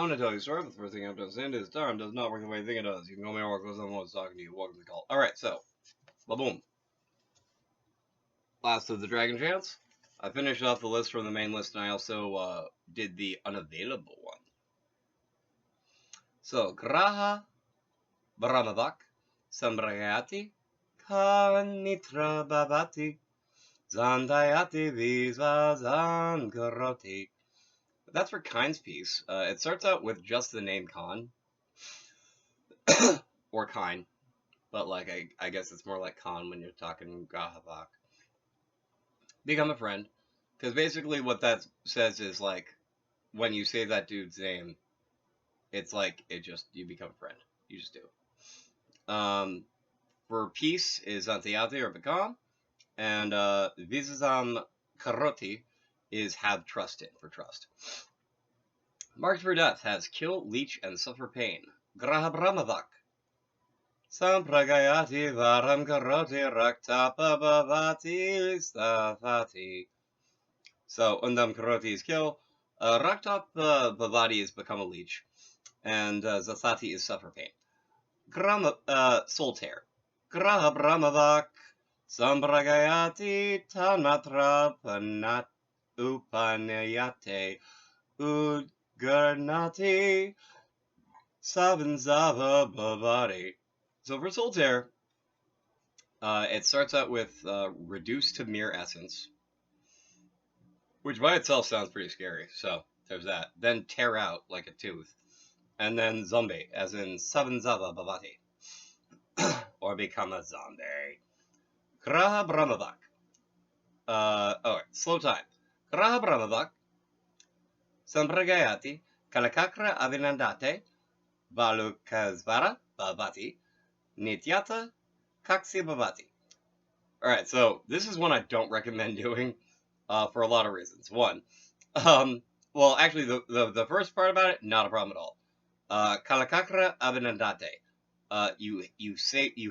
I want to tell you a story, but the first thing I have to understand is time does not work the way you think it does. You can call me Oracle, someone's talking to you. Welcome to the call. Alright, so, ba-boom. Last of the Dragon Chants. I finished off the list from the main list, and I also did the unavailable one. So, Graha Brahmavak Sambragayati Kanitra Bhavati Zandayati Visvazan Karoti. That's for Kind's piece. It starts out with just the name Khan. Or Kind. But, like, I guess it's more like Khan when you're talking Grahavak. Become a friend. Because basically what that says is, like, when you say that dude's name, it's like, you become a friend. You just do. For peace is Antiate or become. And, Visazam Karoti is have trust in, for trust. Marked for death has kill, leech, and suffer pain. Graha Brahmavak. Sampragayati varam karoti raktapa bhavati stafati. So, undam karoti is kill, raktap bhavati is become a leech, and zasati is suffer pain. Soul tear. Graha brahmavak, sampragayati tanmatra panat upanayate udgarnati savanzava bhavati. So for Soul Tear, it starts out with reduced to mere essence, which by itself sounds pretty scary, so there's that. Then tear out like a tooth, and then zombie, as in Savanzava Bhavati, or become a zombie. Graha Brahmavak. Slow time. Graha Brahmavak, Sampragayati, Kalakakra Avinandate, Valukasvara Bhavati, Nityata Kaksi Bhavati. Alright, so this is one I don't recommend doing for a lot of reasons. One, well, actually, the first part about it, not a problem at all. Kalakakra Abhinandate. You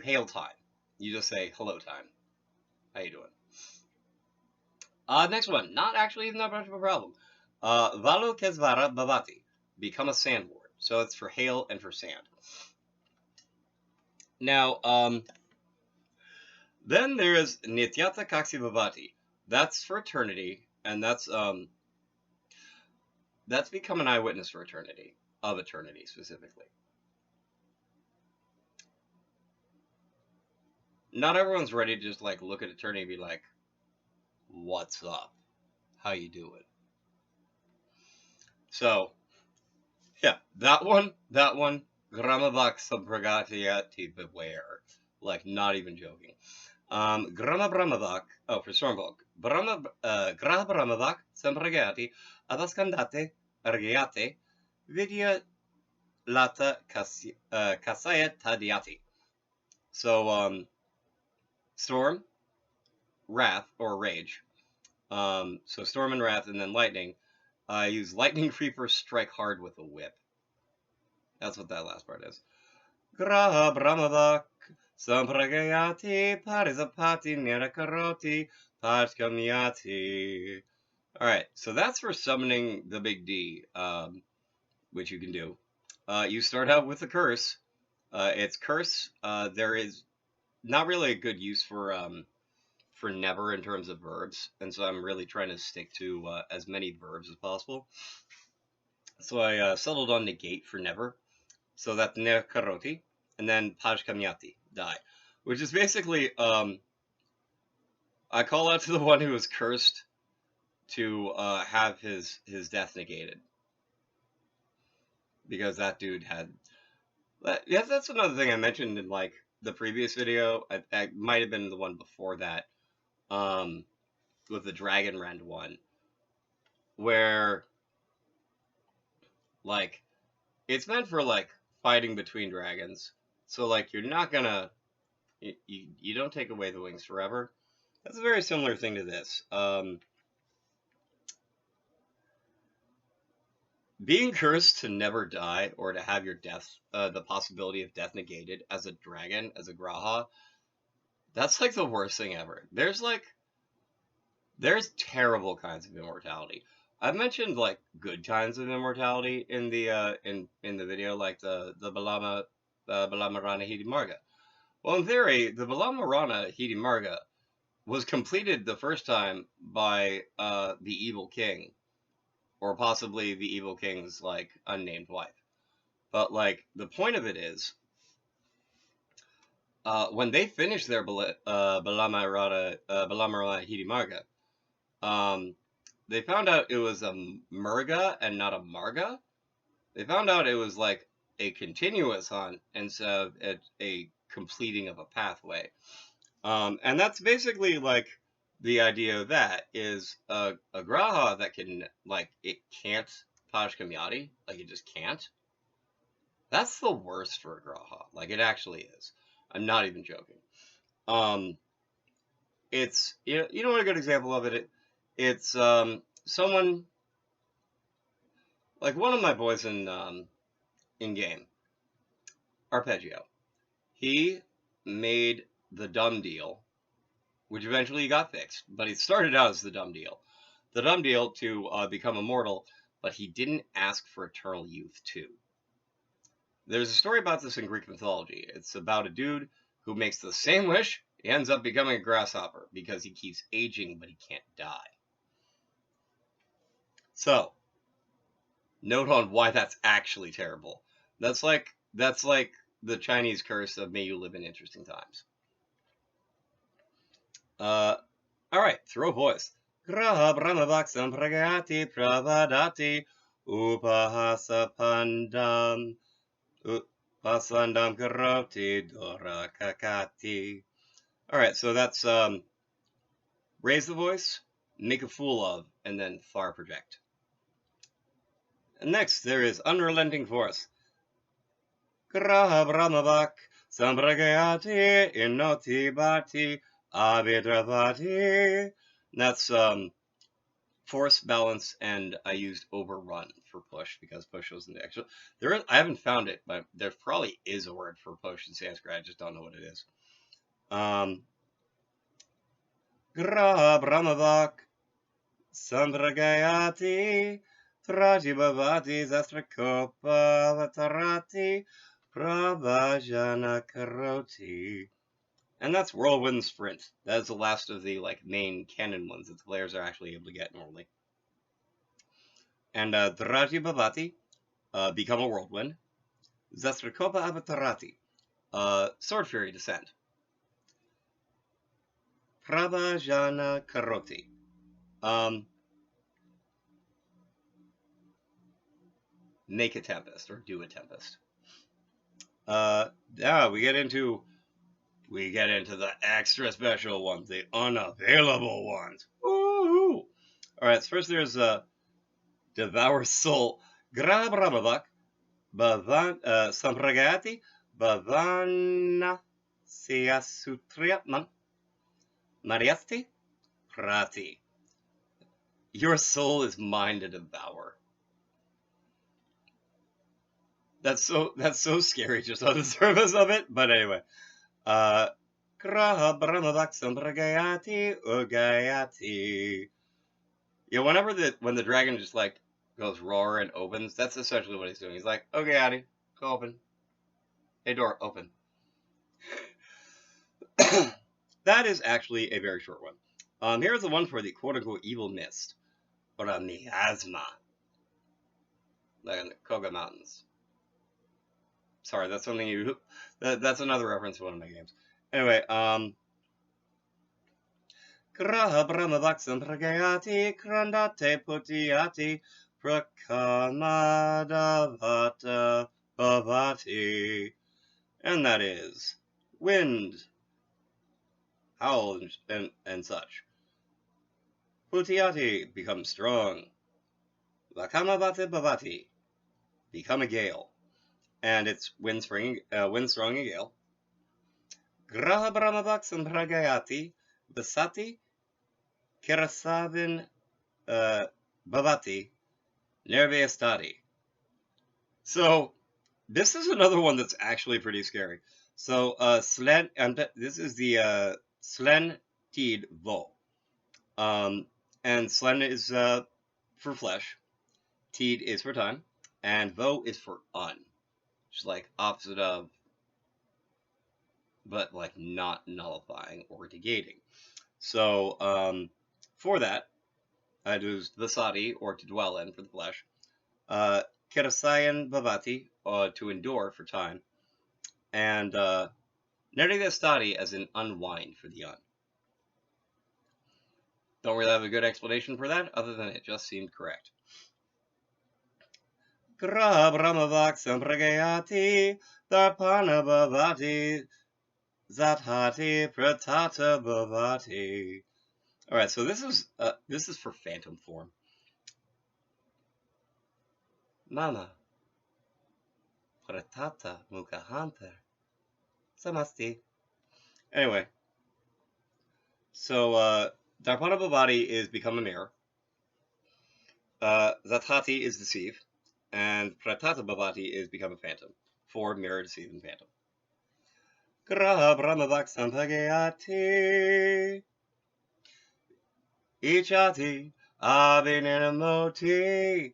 hail time. You just say, hello time. How you doing? Next one, not actually even that much of a problem. Valu Kesvara Bhavati. Become a sand ward. So it's for hail and for sand. Now, then there is Nityata Kaksi Bhavati. That's for eternity, and that's become an eyewitness for eternity, of eternity specifically. Not everyone's ready to just like look at eternity and be like, what's up? How you doing? So, yeah, that one, Gramavak Sabragatiyati beware. Like, not even joking. Grama Brahmavak, for Stormbolg. Graha Brahmavak, Sampragati, Avaskandate, Argayate, Vidya Lata Kasaya Tadiati. So, Storm, Wrath, or Rage. So Storm and Wrath, and then Lightning. Use Lightning Creeper, strike hard with a whip. That's what that last part is. Graha Brahmavak, Sampragayati, Parizapati, Nirakaroti, Patkamyati. Alright, so that's for summoning the big D, which you can do. You start out with a curse. It's curse. There is not really a good use for never in terms of verbs, and so I'm really trying to stick to as many verbs as possible. So I settled on negate for never. So that's Nirakaroti. And then Pajkamyati, die. Which is basically, I call out to the one who was cursed to have his death negated. Because that dude had... Yeah, that's another thing I mentioned in, like, the previous video. I might have been the one before that. With the Dragon Rend one. Where, like, it's meant for, like, fighting between dragons. So, like, you're not gonna... You don't take away the wings forever. That's a very similar thing to this. Being cursed to never die, or to have your death, the possibility of death negated as a dragon, as a Graha, that's, like, the worst thing ever. There's terrible kinds of immortality. I've mentioned like good kinds of immortality in the video, like the Balamarana Hidimarga. Well, in theory, the Balamarana Hidimarga was completed the first time by the evil king, or possibly the evil king's like unnamed wife. But like the point of it is, when they finished their Balamarana Hidimarga, they found out it was a Murga and not a Marga. They found out it was like a continuous hunt instead of a completing of a pathway. And that's basically like the idea of that is a Graha that can, like, it can't Pashkamyati, like it just can't. That's the worst for a Graha. Like it actually is. I'm not even joking. It's, you know what a good example of it? It's someone like one of my boys in game, Arpeggio. He made the dumb deal, which eventually got fixed, but he started out as the dumb deal. The dumb deal to become immortal, but he didn't ask for eternal youth too. There's a story about this in Greek mythology. It's about a dude who makes the same wish. He ends up becoming a grasshopper because he keeps aging, but he can't die. So, note on why that's actually terrible. That's like the Chinese curse of may you live in interesting times. All right, throw voice. Graha brahmavaksam pragati pravadati upahasapandam upasandam karoti dora kakati. All right, so that's raise the voice, make a fool of, and then far project. And next, there is unrelenting force. Graha brahmavak sampragayati innoti bhati abhidravati. That's force, balance, and I used overrun for push because push was in the actual. I haven't found it, but there probably is a word for push in Sanskrit. I just don't know what it is. Graha brahmavak sampragayati trajibhavati zastrakopa vatarati pravajana karoti. And that's Whirlwind Sprint. That is the last of the like main canon ones that the players are actually able to get normally. And Drajibhavati, become a whirlwind. Zastrakopa Avatarati, Sword Fury Descent. Prabhajana Karoti, make a tempest or do a tempest. Yeah, we get into the extra special ones, the unavailable ones. Woo! All right, so first there's Devour Soul, Grabrabavak, Bavan Sampragati, Bhavana Siasutriatman, Mariasti, Prati. Your soul is mine to devour. That's so scary just on the surface of it, but anyway. Graha Brahmavak Sampragayati Ugayati. Yeah, when the dragon just like goes roar and opens, that's essentially what he's doing. He's like, okay, Addy, go open. Hey, door, open. That is actually a very short one. Here's the one for the quote-unquote evil mist, or a miasma, like in the Koga Mountains. Sorry, that's something that's another reference to one of my games. Anyway, Graha Brahmavaksam Pragayati Krandate Putiati Prakamadavata Bhavati. And that is wind, howl, and such. Putiati, become strong. Vakamavate Bhavati, become a gale. And it's wind strong and gale. Graha Brahmavaksam Pragayati Vasati Kerasavin Bhavati Nervestati. So this is another one that's actually pretty scary. So Slen, and this is the Slen Tid Vo. And Slen is for flesh, Tid is for time, and Vo is for un. Which is like opposite of, but like not nullifying or negating. So for that, I'd use Vasati, or to dwell in, for the flesh. Kerasayan Bhavati, to endure for time. And Neridastati as in unwind for the un. Don't really have a good explanation for that, other than it just seemed correct. Gra Brahmavak Sampragayati Darpana Bhavati Zathati Pratata Bhavati. Alright, so this is for phantom form. Mama Pratata Mukhahantar Samasti. Anyway. So Darpana Bhavati is become a mirror. Zathati is deceive. And Pratata Bhavati is become a phantom. For mirror, deceive, and phantom. Graha Brahmavak Sampagayati Ichati Avinamoti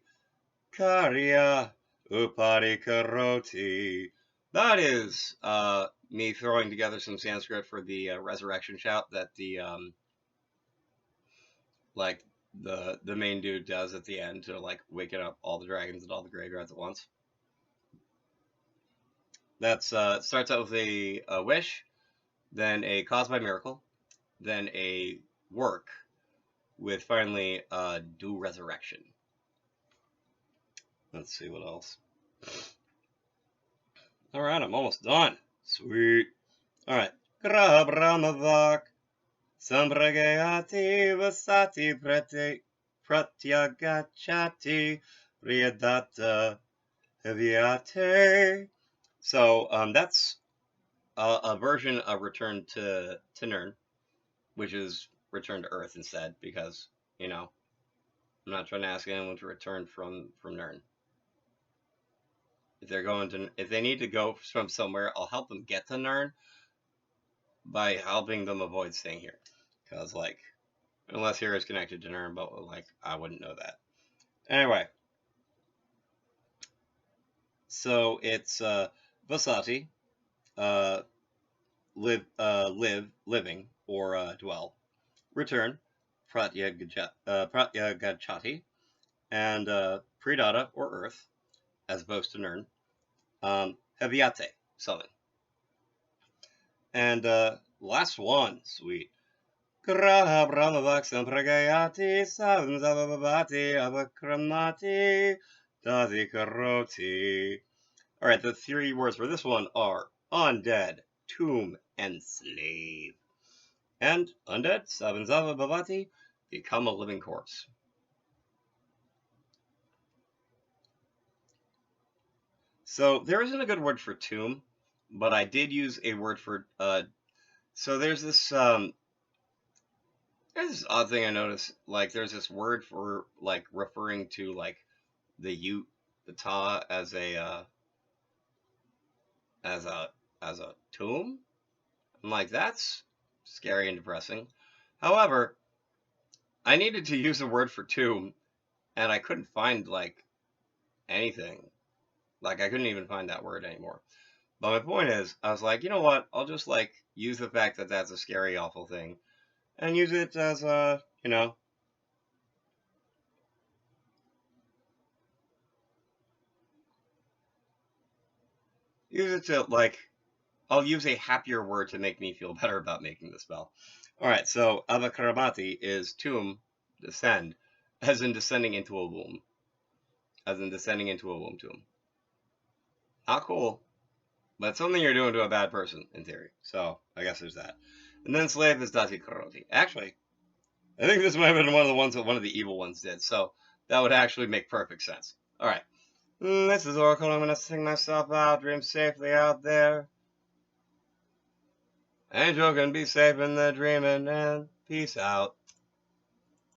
Karya Upari Karoti. That is me throwing together some Sanskrit for the resurrection shout that the the main dude does at the end to like waking up all the dragons and all the graveyards at once. That's starts out with a wish, then a cause by miracle, then a work, with finally do resurrection. Let's see what else. All right, I'm almost done. Sweet. All right. Graha Brahmavak Sampragayati Vasati Pratyagachati Riyadatta Hevyate. So that's a version of Return to Nirn, which is Return to Earth instead, because, you know, I'm not trying to ask anyone to return from Nirn. If they need to go from somewhere, I'll help them get to Nirn by helping them avoid staying here. Because, like, unless here is connected to Nirn, but, like, I wouldn't know that. Anyway. So it's Vasati, living, or dwell. Return, Pratyagachati, and Pridata, or earth, as opposed to Nirn. Hevyate, summon. And last one, sweet. Graha Brahmavak Sampragayati Savamzavavati Avakramati Dadi Karoti. Alright, the three words for this one are undead, tomb, and slave. And undead, Savanzava Bhavati, become a living corpse. So there isn't a good word for tomb, but I did use a word for so there's this odd thing I noticed, like there's this word for like referring to like the ta as a tomb. I'm like, that's scary and depressing. However, I needed to use a word for tomb, and I couldn't find like anything. Like I couldn't even find that word anymore. But my point is, I was like, you know what? I'll just like use the fact that that's a scary, awful thing, and use it as a, you know, use it to like, I'll use a happier word to make me feel better about making the spell. All right, so Avakramati is tomb, descend, as in descending into a womb, as in descending into a womb tomb. Not cool, but something you're doing to a bad person, in theory. So, I guess there's that. And then slave is Dati Karoti. Actually, I think this might have been one of the ones that one of the evil ones did, so that would actually make perfect sense. Alright. This is Oracle. I'm gonna sing myself out. Dream safely out there. Angel can be safe in the dreaming, and peace out.